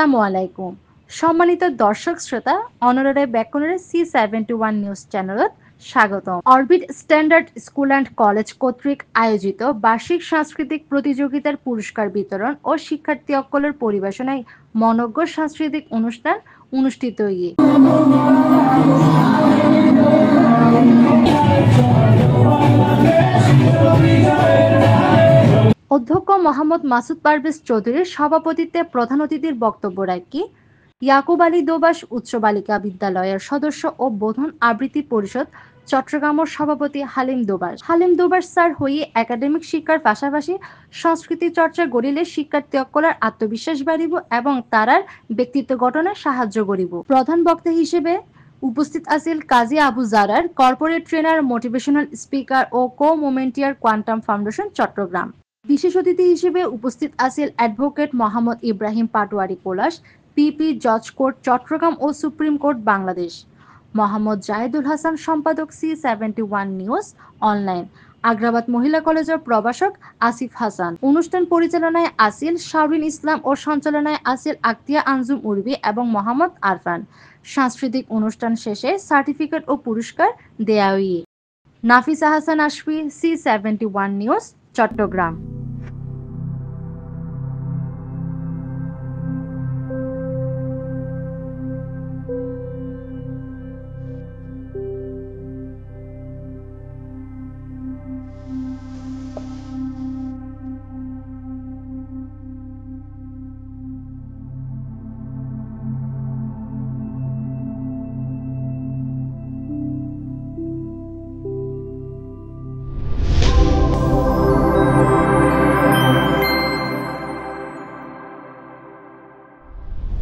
আসসালামু আলাইকুম সম্মানিত দর্শক শ্রোতা অনরারে ব্যাকরণের C71 নিউজ চ্যানেলত স্বাগতম। Orbit standard school and college কর্তৃক আয়োজিত বার্ষিক সাংস্কৃতিক প্রতিযোগিতার পুরস্কার বিতরণ ও শিক্ষার্থী অক্কলের পরিবেশনায় মনোজ্ঞ সাংস্কৃতিক অনুষ্ঠান অনুষ্ঠিত হয়ে অধ্যক্ষ মোহাম্মদ মাসুদ পারভেজ চৌধুরীর সভাপতিত্বে প্রধান অতিথির বক্তব্য রাখি ইয়াকুব আলী দোবাস উচ্চ বালিকা বিদ্যালয়ের সদস্য ও বোধন আবৃত্তি পরিষদ চট্টগ্রামের সভাপতি হালিম দোবাস স্যার হয়ে একাডেমিক শিক্ষার পাশাপাশি সংস্কৃতি চর্চা গড়িলে শিক্ষার্থী অকলার আত্মবিশ্বাস বাড়িব এবং তারার ব্যক্তিত্ব গঠনে সাহায্য করিব। প্রধান বক্তা হিসেবে উপস্থিত আছেন Kazi Abu Zarar, corporate trainer, motivational speaker ও কো মোমেন্টিয়ার কোয়ান্টাম ফাউন্ডেশন চট্টগ্রাম। বিশেষ অতিথি হিসেবে উপস্থিত আছেন অ্যাডভোকেট মোহাম্মদ ইব্রাহিম পাটোয়ারি পলাশ, পিপি জজ কোর্ট চট্টগ্রাম ও সুপ্রিম কোর্ট বাংলাদেশ, মোহাম্মদ জাহিদুল হাসান সম্পাদক C71 নিউজ অনলাইন, আগ্রাবাদ মহিলা কলেজের প্রভাষক আসিফ হাসান। অনুষ্ঠান পরিচালনায় আসিল শাওরিন ইসলাম ও সঞ্চালনায় আসিল আক্তিয়া আঞ্জুম উর্বি এবং মোহাম্মদ আরফান। সাংস্কৃতিক অনুষ্ঠান শেষে সার্টিফিকেট ও পুরস্কার দেয়া হয়। Nafisa Hasan Ashfi, C71 news Chittagong.